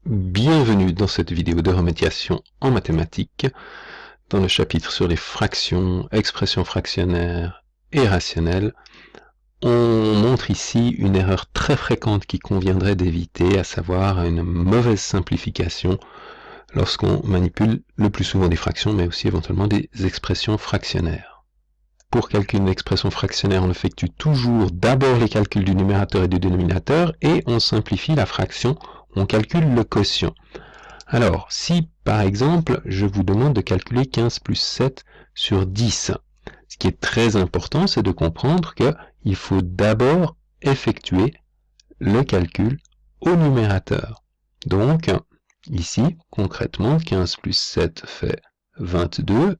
Bienvenue dans cette vidéo de remédiation en mathématiques, dans le chapitre sur les fractions, expressions fractionnaires et rationnelles. On montre ici une erreur très fréquente qui conviendrait d'éviter, à savoir une mauvaise simplification lorsqu'on manipule le plus souvent des fractions, mais aussi éventuellement des expressions fractionnaires. Pour calculer une expression fractionnaire, on effectue toujours d'abord les calculs du numérateur et du dénominateur et on simplifie la fraction. On calcule le quotient. Alors, si par exemple, je vous demande de calculer 15 plus 7 sur 10, ce qui est très important, c'est de comprendre qu'il faut d'abord effectuer le calcul au numérateur. Donc, ici, concrètement, 15 plus 7 fait 22,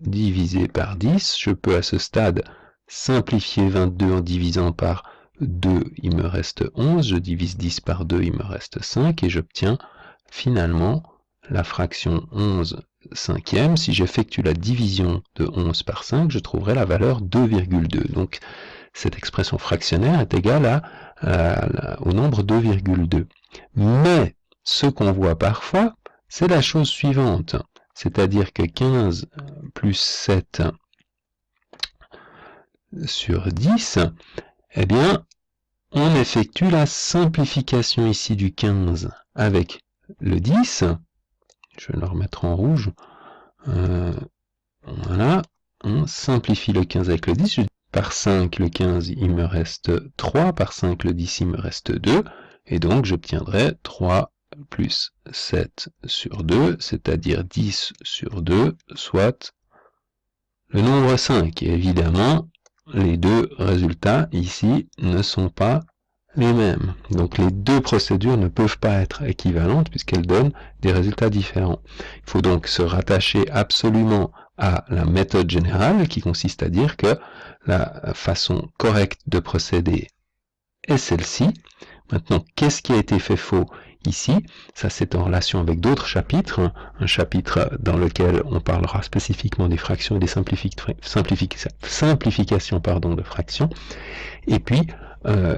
divisé par 10. Je peux à ce stade simplifier 22 en divisant par 2, il me reste 11, je divise 10 par 2, il me reste 5, et j'obtiens finalement la fraction 11 cinquième. Si j'effectue la division de 11 par 5, je trouverai la valeur 2,2. Donc cette expression fractionnaire est égale au nombre 2,2. Mais ce qu'on voit parfois, c'est la chose suivante, c'est-à-dire que 15 plus 7 sur 10, eh bien, on effectue la simplification ici du 15 avec le 10. Je vais le remettre en rouge. Voilà. On simplifie le 15 avec le 10. Par 5, le 15, il me reste 3. Par 5, le 10, il me reste 2. Et donc, j'obtiendrai 3 plus 7 sur 2, c'est-à-dire 10 sur 2, soit le nombre 5. Et évidemment, les deux résultats ici ne sont pas les mêmes. Donc les deux procédures ne peuvent pas être équivalentes puisqu'elles donnent des résultats différents. Il faut donc se rattacher absolument à la méthode générale qui consiste à dire que la façon correcte de procéder est celle-ci. Maintenant, qu'est-ce qui a été fait faux ici? Ça, c'est en relation avec d'autres chapitres, un chapitre dans lequel on parlera spécifiquement des fractions et des simplifications de fractions. Et puis,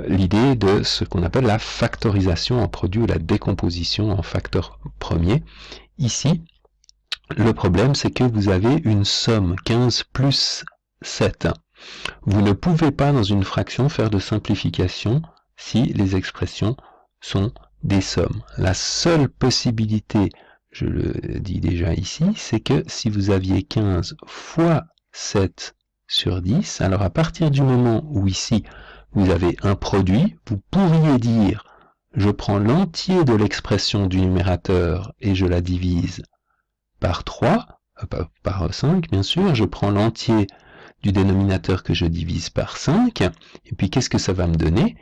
l'idée de ce qu'on appelle la factorisation en produit ou la décomposition en facteur premier. Ici, le problème, c'est que vous avez une somme 15 plus 7. Vous ne pouvez pas, dans une fraction, faire de simplification si les expressions sont des sommes. La seule possibilité, je le dis déjà ici, c'est que si vous aviez 15 fois 7 sur 10, alors à partir du moment où ici, vous avez un produit, vous pourriez dire, je prends l'entier de l'expression du numérateur et je la divise par 3, par 5 bien sûr, je prends l'entier du dénominateur que je divise par 5, et puis qu'est-ce que ça va me donner?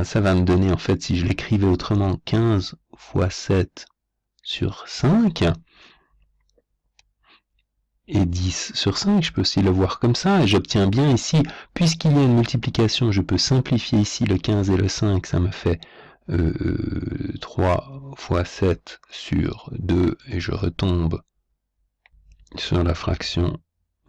Ça va me donner, en fait, si je l'écrivais autrement, 15 fois 7 sur 5, et 10 sur 5, je peux aussi le voir comme ça, et j'obtiens bien ici, puisqu'il y a une multiplication, je peux simplifier ici le 15 et le 5, ça me fait 3 fois 7 sur 2, et je retombe sur la fraction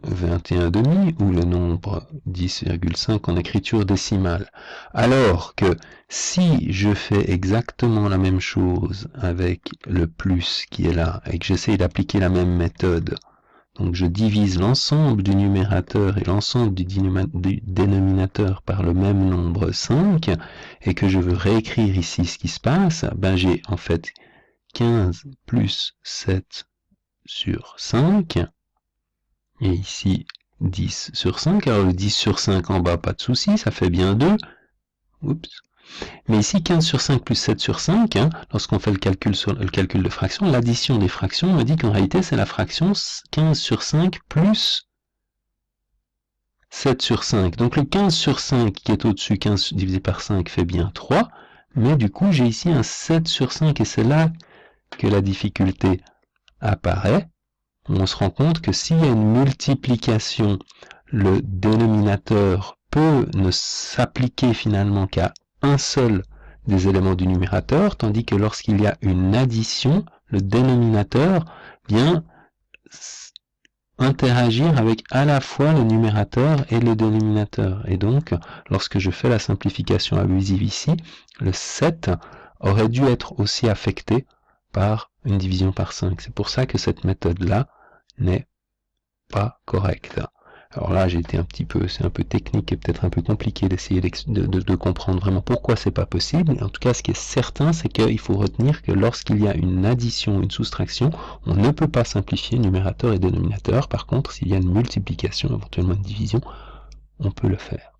21,5 ou le nombre 10,5 en écriture décimale. Alors que si je fais exactement la même chose avec le plus qui est là, et que j'essaye d'appliquer la même méthode, donc je divise l'ensemble du numérateur et l'ensemble du dénominateur par le même nombre 5, et que je veux réécrire ici ce qui se passe, ben j'ai en fait 15 plus 7 sur 5, et ici 10 sur 5, alors le 10 sur 5 en bas, pas de souci, ça fait bien 2. Oups. Mais ici 15 sur 5 plus 7 sur 5, lorsqu'on fait le calcul de fraction, l'addition des fractions me dit qu'en réalité c'est la fraction 15 sur 5 plus 7 sur 5. Donc le 15 sur 5 qui est au-dessus, 15 divisé par 5 fait bien 3, mais du coup j'ai ici un 7 sur 5 et c'est là que la difficulté apparaît. On se rend compte que s'il y a une multiplication, le dénominateur peut ne s'appliquer finalement qu'à un seul des éléments du numérateur, tandis que lorsqu'il y a une addition, le dénominateur vient interagir avec à la fois le numérateur et le dénominateur. Et donc, lorsque je fais la simplification abusive ici, le 7 aurait dû être aussi affecté par une division par 5. C'est pour ça que cette méthode-là n'est pas correcte. Alors là, j'ai été c'est un peu technique et peut-être un peu compliqué d'essayer de comprendre vraiment pourquoi c'est pas possible. En tout cas, ce qui est certain, c'est qu'il faut retenir que lorsqu'il y a une addition, une soustraction, on ne peut pas simplifier numérateur et dénominateur. Par contre, s'il y a une multiplication, éventuellement une division, on peut le faire.